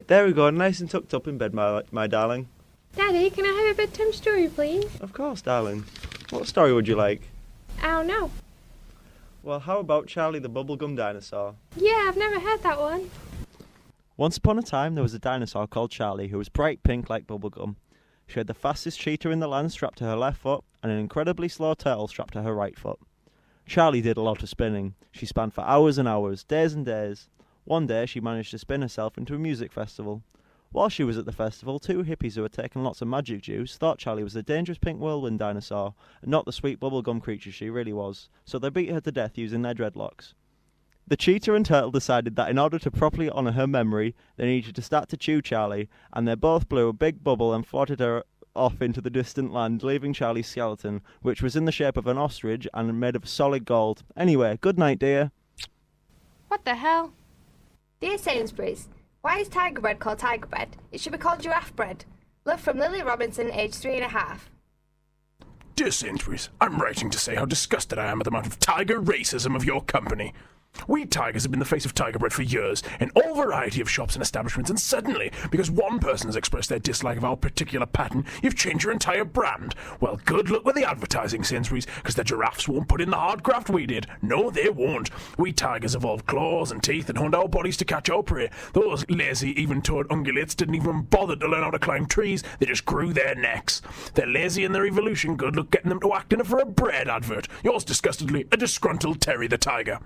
There we go, nice and tucked up in bed, my darling. Daddy, can I have a bedtime story, please? Of course, darling. What story would you like? I don't know. Well, how about Charlie the bubblegum dinosaur? Yeah, I've never heard that one. Once upon a time, there was a dinosaur called Charlie who was bright pink like bubblegum. She had the fastest cheetah in the land strapped to her left foot and an incredibly slow turtle strapped to her right foot. Charlie did a lot of spinning. She span for hours and hours, days and days. One day, she managed to spin herself into a music festival. While she was at the festival, two hippies who had taken lots of magic juice thought Charlie was a dangerous pink whirlwind dinosaur and not the sweet bubblegum creature she really was, so they beat her to death using their dreadlocks. The cheetah and turtle decided that in order to properly honour her memory, they needed to start to chew Charlie, and they both blew a big bubble and floated her off into the distant land, leaving Charlie's skeleton, which was in the shape of an ostrich and made of solid gold. Anyway, good night, dear. What the hell? Dear Sainsbury's, why is tiger bread called tiger bread? It should be called giraffe bread. Love from Lily Robinson, aged 3.5. Dear Sainsbury's, I'm writing to say how disgusted I am at the amount of tiger racism of your company. We tigers have been the face of tiger bread for years, in all variety of shops and establishments, and suddenly, because one person has expressed their dislike of our particular pattern, you've changed your entire brand. Well, good luck with the advertising, Sainsbury's, because the giraffes won't put in the hard graft we did. No, they won't. We tigers evolved claws and teeth and honed our bodies to catch our prey. Those lazy, even-toed ungulates didn't even bother to learn how to climb trees. They just grew their necks. They're lazy in their evolution. Good luck getting them to act in it for a bread advert. Yours disgustedly, a disgruntled Terry the Tiger.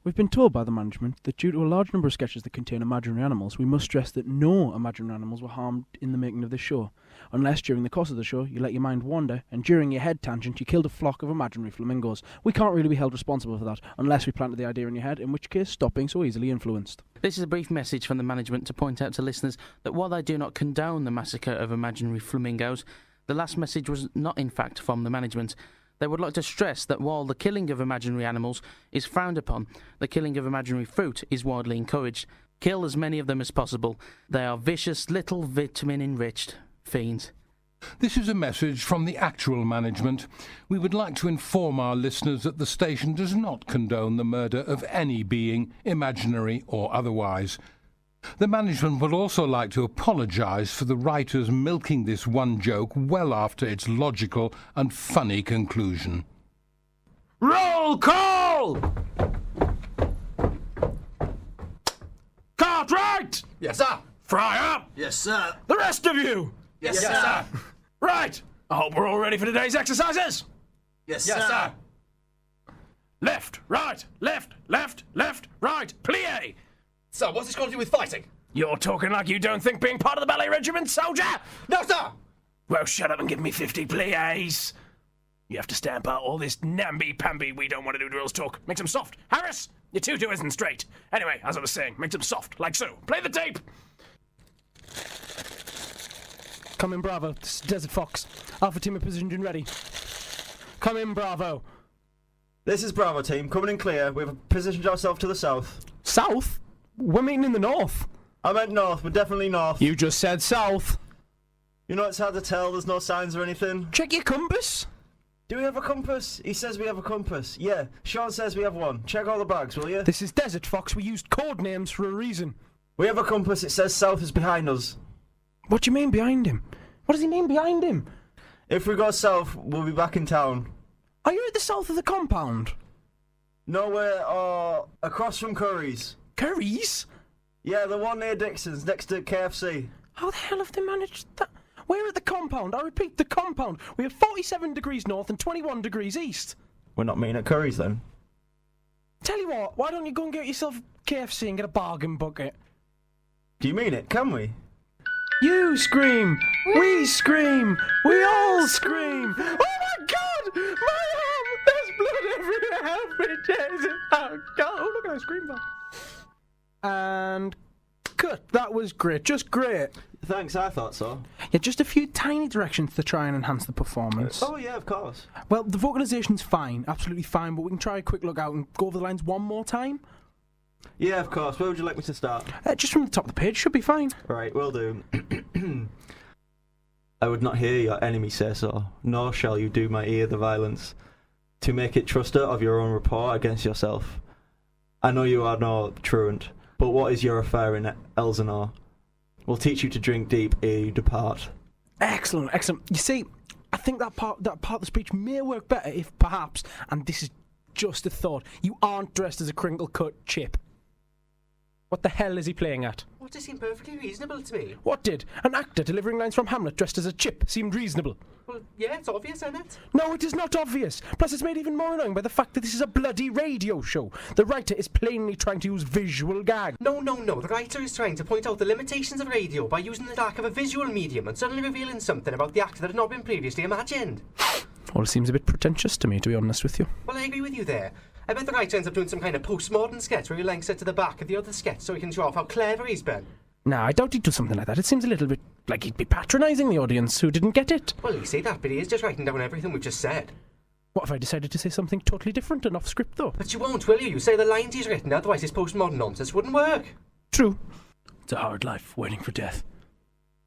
We've been told by the management that due to a large number of sketches that contain imaginary animals, we must stress that no imaginary animals were harmed in the making of this show, unless during the course of the show you let your mind wander and during your head tangent you killed a flock of imaginary flamingos. We can't really be held responsible for that, unless we planted the idea in your head, in which case stop being so easily influenced. This is a brief message from the management to point out to listeners that while they do not condone the massacre of imaginary flamingos, the last message was not in fact from the management. They would like to stress that while the killing of imaginary animals is frowned upon, the killing of imaginary fruit is widely encouraged. Kill as many of them as possible. They are vicious, little vitamin-enriched fiends. This is a message from the actual management. We would like to inform our listeners that the station does not condone the murder of any being, imaginary or otherwise. The management would also like to apologise for the writers milking this one joke well after its logical and funny conclusion. Roll call! Cartwright! Yes, sir. Fryer! Yes, sir. The rest of you! Yes, sir. Right! I hope we're all ready for today's exercises! Yes, sir. Left, right, left, right, plie! So, what's this got to do with fighting? You're talking like you don't think being part of the ballet regiment, soldier? No, sir! Well, shut up and give me 50 plies. You have to stamp out all this namby-pamby we don't want to do drills talk. Make them soft. Harris, your tutu isn't straight. Anyway, as I was saying, make them soft, like so. Play the tape! Come in, Bravo. This is Desert Fox. Alpha team are positioned and ready. Come in, Bravo. This is Bravo team, coming in clear. We've positioned ourselves to the south. South? We're meeting in the north. I meant north, but definitely north. You just said south. You know it's hard to tell, there's no signs or anything. Check your compass. Do we have a compass? He says we have a compass. Yeah, Sean says we have one. Check all the bags, will you? This is Desert Fox. We used code names for a reason. We have a compass, it says south is behind us. What do you mean behind him? What does he mean behind him? If we go south, we'll be back in town. Are you at the south of the compound? No, we're across from Curry's. Curry's? Yeah, the one near Dixon's, next to KFC. How the hell have they managed that? We're at the compound. I repeat, the compound. We have 47 degrees north and 21 degrees east. We're not meeting at Curry's then. Tell you what, why don't you go and get yourself KFC and get a bargain bucket? Do you mean it? Can we? You scream, we scream, we all scream. Oh my God! My arm! There's blood everywhere! Help me, Jesus! Oh God! Oh look at I scream that. And cut. That was great. Just great. Thanks, I thought so. Yeah, just a few tiny directions to try and enhance the performance. Oh yeah, of course. Well, the vocalisation's fine, absolutely fine, but we can try a quick look out and go over the lines one more time. Yeah, of course. Where would you like me to start? Just from the top of the page, should be fine. Right, will do. I would not hear your enemy say so, nor shall you do my ear the violence, to make it truster of your own rapport against yourself. I know you are no truant, but what is your affair in Elsinore? We'll teach you to drink deep ere you depart. Excellent, excellent. You see, I think that part of the speech may work better if perhaps, and this is just a thought, you aren't dressed as a crinkle-cut chip. What the hell is he playing at? What does seem perfectly reasonable to me? What did? An actor delivering lines from Hamlet dressed as a chip seemed reasonable. Well, yeah, it's obvious, isn't it? No, it is not obvious. Plus, it's made even more annoying by the fact that this is a bloody radio show. The writer is plainly trying to use visual gag. No. The writer is trying to point out the limitations of radio by using the lack of a visual medium and suddenly revealing something about the actor that had not been previously imagined. Well, it seems a bit pretentious to me, to be honest with you. Well, I agree with you there. I bet the writer ends up doing some kind of postmodern sketch where he links it to the back of the other sketch so he can show off how clever he's been. Nah, I doubt he'd do something like that. It seems a little bit like he'd be patronising the audience who didn't get it. Well, you say that, but he is just writing down everything we've just said. What if I decided to say something totally different and off script, though? But you won't, will you? You say the lines he's written, otherwise his postmodern nonsense wouldn't work. True. It's a hard life, waiting for death.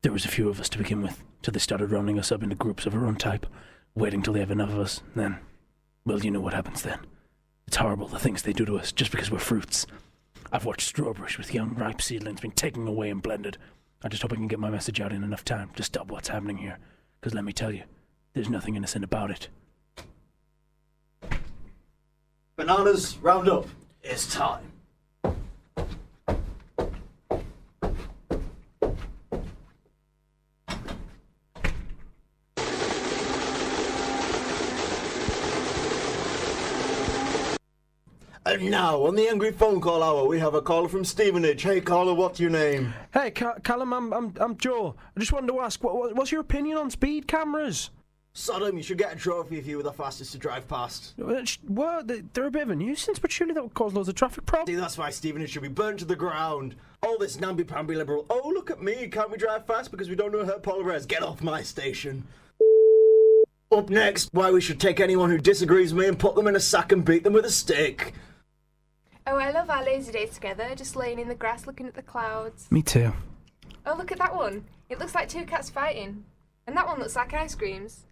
There was a few of us to begin with, till they started rounding us up into groups of our own type, waiting till they have enough of us, then, well, you know what happens then. It's horrible, the things they do to us, just because we're fruits. I've watched strawberries with young, ripe seedlings being taken away and blended. I just hope I can get my message out in enough time to stop what's happening here. Because let me tell you, there's nothing innocent about it. Bananas, round up. It's time. And now, on the Angry Phone Call Hour, we have a caller from Stevenage. Hey, caller, what's your name? Hey, Callum, I'm Joe. I just wanted to ask, what's your opinion on speed cameras? Sodom, you should get a trophy if you were the fastest to drive past. What? They're a bit of a nuisance, but surely that would cause loads of traffic problems. See, that's why Stevenage should be burnt to the ground. All this namby-pamby liberal, oh, look at me, can't we drive fast because we don't know how polarised? Get off my station. Up next, why we should take anyone who disagrees with me and put them in a sack and beat them with a stick. Oh, I love our lazy days together, just laying in the grass looking at the clouds. Me too. Oh, look at that one. It looks like two cats fighting. And that one looks like ice creams.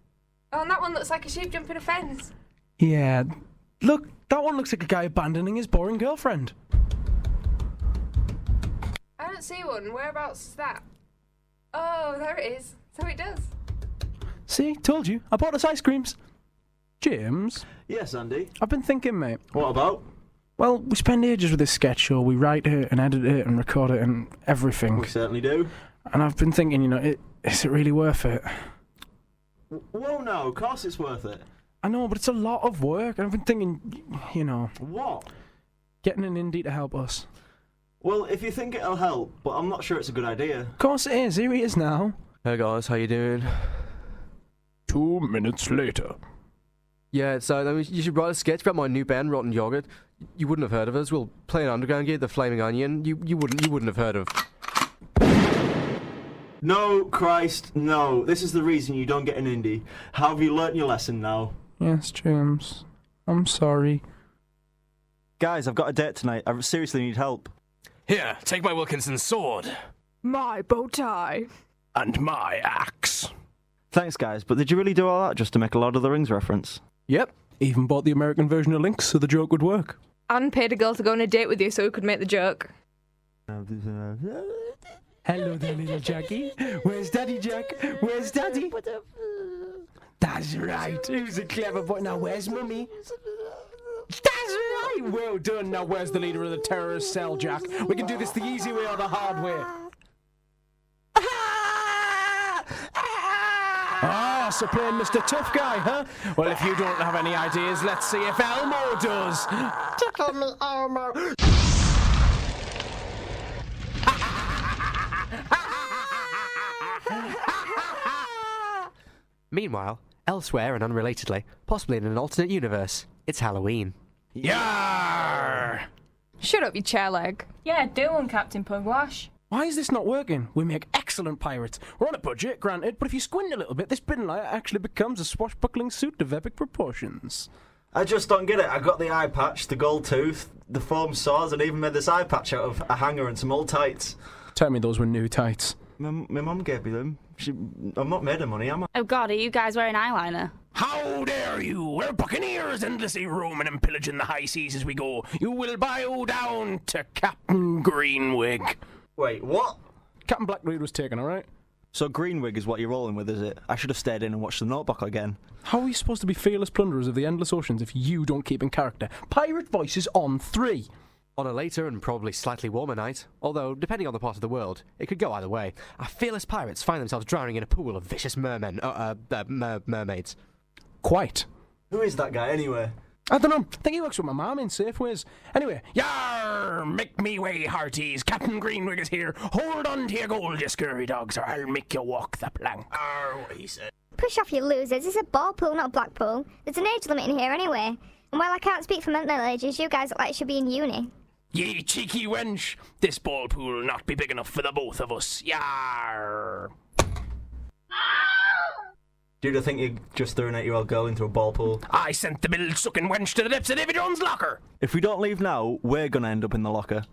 Oh, and that one looks like a sheep jumping a fence. Yeah. Look, that one looks like a guy abandoning his boring girlfriend. I don't see one. Whereabouts is that? Oh, there it is. So it does. See, told you. I bought us ice creams. James? Yes, Andy? I've been thinking, mate. What about? Well, we spend ages with this sketch show. We write it and edit it and record it and everything. We certainly do. And I've been thinking, is it really worth it? Well, no, of course it's worth it. I know, but it's a lot of work. And I've been thinking, What? getting an indie to help us. Well, if you think it'll help, but I'm not sure it's a good idea. Of course it is. Here he is now. Hey guys, how you doing? 2 minutes later. Yeah, so you should write a sketch about my new band, Rotten Yogurt. You wouldn't have heard of us. We'll play an underground gig, The Flaming Onion. You wouldn't have heard of. No, Christ, no. This is the reason you don't get an indie. How have you learnt your lesson now? Yes, James. I'm sorry. Guys, I've got a date tonight. I seriously need help. Here, take my Wilkinson sword. My bow tie. And my axe. Thanks, guys, but did you really do all that just to make a Lord of the Rings reference? Yep. Even bought the American version of Lynx so the joke would work. And paid a girl to go on a date with you so we could make the joke. Hello there, little Jackie. Where's Daddy, Jack? Where's Daddy? That's right. Who's a clever boy? Now, where's Mummy? That's right. Well done. Now, where's the leader of the terrorist cell, Jack? We can do this the easy way or the hard way. Ah, so playing Mr. Tough Guy, huh? Well, if you don't have any ideas, let's see if Elmo does. Tickle me, Elmo. Meanwhile, elsewhere and unrelatedly, possibly in an alternate universe, it's Halloween. Yarr! Shut up, you chair leg. Yeah, do one, Captain Pugwash. Why is this not working? We make excellent pirates. We're on a budget, granted, but if you squint a little bit, this bin light actually becomes a swashbuckling suit of epic proportions. I just don't get it. I got the eye patch, the gold tooth, the foam saws, and even made this eye patch out of a hanger and some old tights. Tell me those were new tights. My mum gave me them. I'm not made of money, am I? Oh God, are you guys wearing eyeliner? How dare you? We're buccaneers endlessly roaming and pillaging the high seas as we go. You will bow down to Captain Greenwig. Wait, what? Captain Blackbeard was taken, alright? So Greenwig is what you're rolling with, is it? I should have stayed in and watched the notebook again. How are we supposed to be fearless plunderers of the endless oceans if you don't keep in character? Pirate voices on 3! On a later and probably slightly warmer night, although, depending on the part of the world, it could go either way, our fearless pirates find themselves drowning in a pool of vicious mermaids. Quite. Who is that guy, anyway? I don't know. I think he works with my mum in Safeways. Anyway, Yar! Make me way, hearties. Captain Greenwig is here. Hold on to your gold, you scurry dogs, or I'll make you walk the plank. What he said. Push off, you losers. It's a ball pool, not a black pool. There's an age limit in here anyway. And while I can't speak for mental ages, you guys look like you should be in uni. Ye cheeky wench. This ball pool will not be big enough for the both of us. Yar! Do you think you just threw an 8-year-old girl into a ball pool? I sent the bilge-sucking wench to the depths of Davy Jones' locker. If we don't leave now, we're gonna end up in the locker.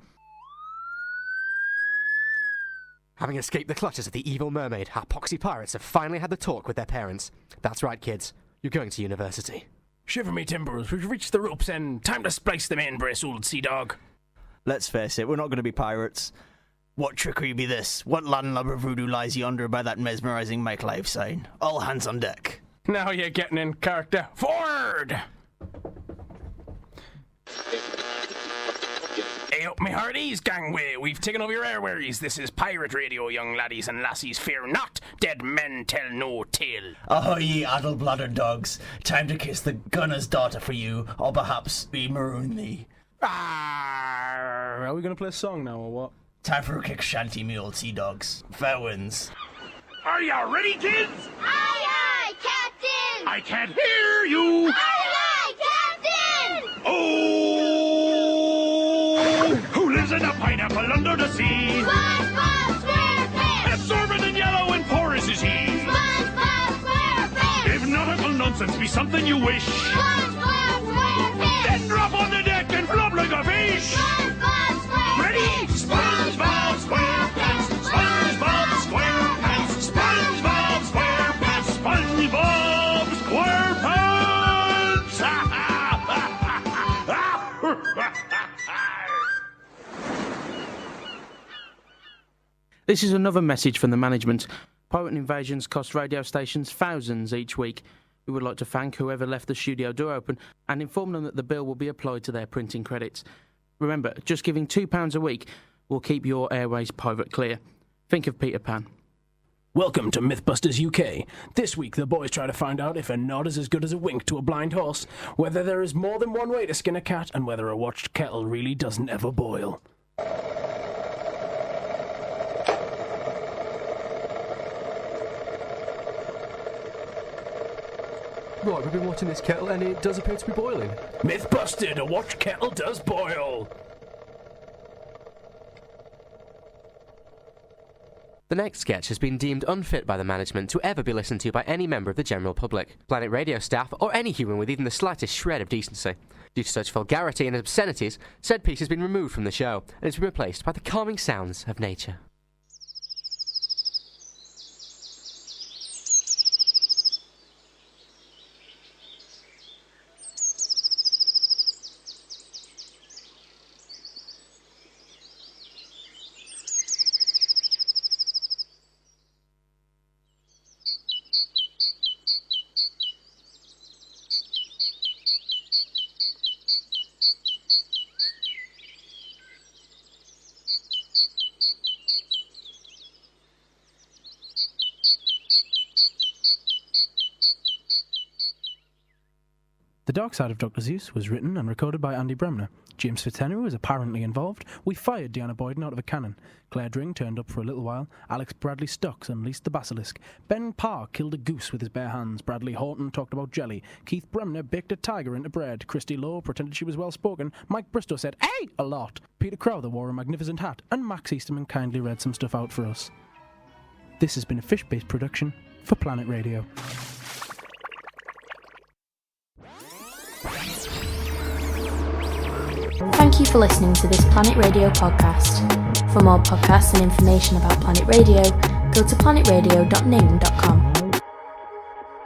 Having escaped the clutches of the evil mermaid, our poxy pirates have finally had the talk with their parents. That's right, kids. You're going to university. Shiver me timbers, we've reached the rope's end. Time to splice the main brace, old sea dog. Let's face it, we're not gonna be pirates. What trickery be this? What landlubber voodoo lies yonder by that mesmerising make life sign? All hands on deck. now you're getting in character. Forward! Hey up, me hearties, gangway. We've taken over your airways. This is Pirate Radio, young laddies and lassies. Fear not, dead men tell no tale. Ahoy, ye addle-bladdered dogs. Time to kiss the gunner's daughter for you, or perhaps we maroon thee. Are we going to play a song now, or what? Time for a kick shanty, me old sea dogs. Fair winds. Are ya ready, kids? Aye, aye, Captain! I can't hear you! Aye, aye, Captain! Oh! Who lives in a pineapple under the sea? SpongeBob SquarePants! Absorbent and yellow and porous is he. SpongeBob SquarePants! If nautical nonsense be something you wish, SpongeBob SquarePants! then drop on the deck and flop like a fish! SpongeBob SquarePants! Ready? SpongeBob SquarePants! SpongeBob SquarePants! SpongeBob SquarePants! SpongeBob SquarePants! This is another message from the management. Pirate invasions cost radio stations thousands each week. We would like to thank whoever left the studio door open and inform them that the bill will be applied to their printing credits. Remember, just giving £2 a week will keep your airways pirate clear. Think of Peter Pan. Welcome to Mythbusters UK. This week the boys try to find out if a nod is as good as a wink to a blind horse, whether there is more than one way to skin a cat, and whether a watched kettle really doesn't ever boil. Right, we've been watching this kettle and it does appear to be boiling. Myth busted, a watch kettle does boil. The next sketch has been deemed unfit by the management to ever be listened to by any member of the general public, Planet Radio staff, or any human with even the slightest shred of decency. Due to such vulgarity and obscenities, said piece has been removed from the show, and it's been replaced by the calming sounds of nature. The Dark Side of Dr.Seuss was written and recorded by Andy Bremner. James Fitzhenry was apparently involved. We fired Deanna Boyden out of a cannon. Claire Dring turned up for a little while. Alex Bradley Stocks unleashed the basilisk. Ben Parr killed a goose with his bare hands. Bradley Horton talked about jelly. Keith Bremner baked a tiger into bread. Christy Lowe pretended she was well spoken. Mike Bristow said, "Hey!" a lot. Peter Crowther wore a magnificent hat. And Max Easterman kindly read some stuff out for us. This has been a fish-based production for Planet Radio. Thank you for listening to this Planet Radio podcast. For more podcasts and information about Planet Radio, go to planetradio.ning.com.